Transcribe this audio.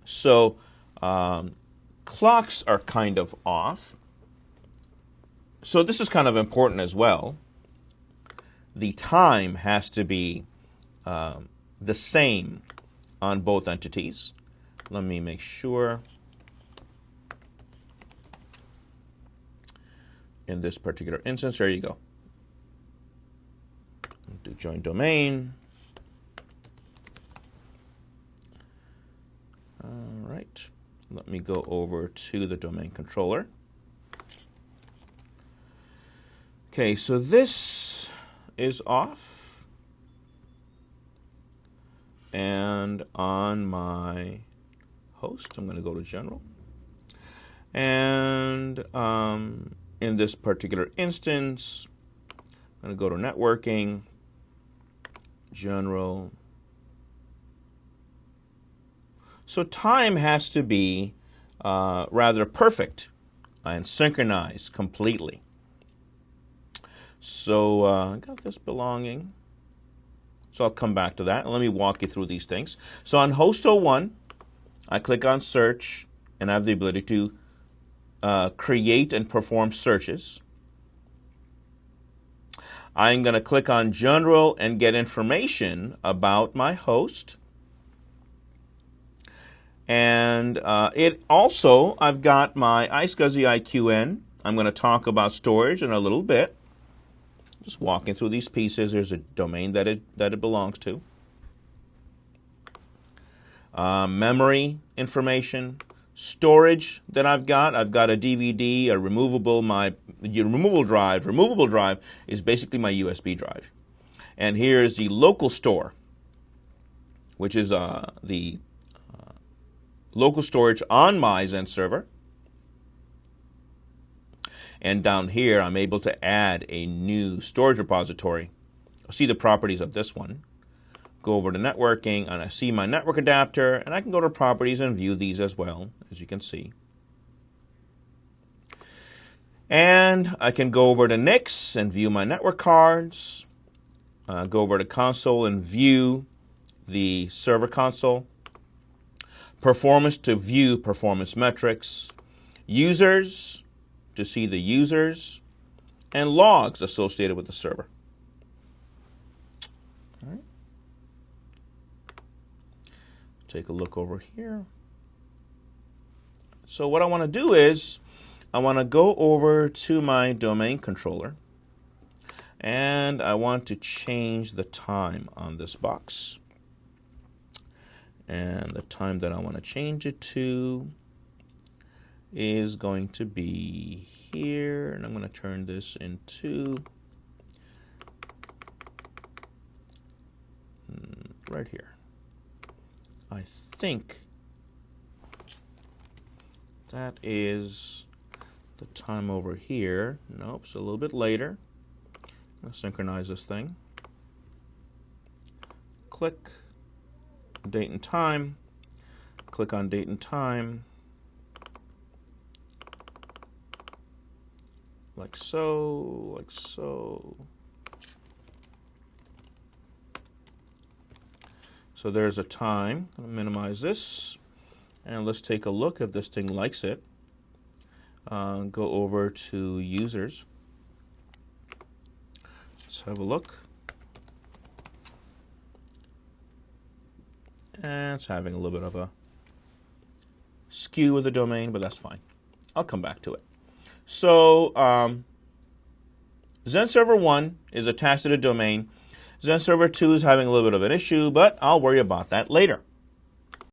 So clocks are kind of off. So this is kind of important as well. The time has to be the same on both entities. Let me make sure. In this particular instance, there you go. Do join domain. All right. Let me go over to the domain controller. Okay, so this is off. And on my host, I'm going to go to general. And in this particular instance, I'm going to go to networking, general. So time has to be rather perfect and synchronized completely. So I got this belonging. So I'll come back to that. And let me walk you through these things. So on host 01, I click on search, and I have the ability to create and perform searches. I'm going to click on general and get information about my host. And it also, I've got my iSCSI IQN. I'm going to talk about storage in a little bit. Just walking through these pieces. There's a domain that it belongs to. Memory information. Storage that I've got a DVD, a removable drive. Removable drive is basically my USB drive. And here's the local store, which is the local storage on my Xen server. And down here, I'm able to add a new storage repository. I'll see the properties of this one. Go over to networking, and I see my network adapter, and I can go to properties and view these as well, as you can see. And I can go over to NICs and view my network cards. Go over to console and view the server console. Performance to view performance metrics. Users to see the users. And logs associated with the server. All right. Take a look over here. So what I want to do is I want to go over to my domain controller, and I want to change the time on this box. And the time that I want to change it to is going to be here, and I'm going to turn this into right here. I think that is the time over here. Nope, it's a little bit later. I'm going to synchronize this thing. Click date and time. Click on date and time. Like so, like so. So there's a time. I'm going to minimize this. And let's take a look if this thing likes it. Go over to users. Let's have a look. And it's having a little bit of a skew with the domain, but that's fine. I'll come back to it. So Xen Server 1 is attached to the domain. Xen Server 2 is having a little bit of an issue, but I'll worry about that later.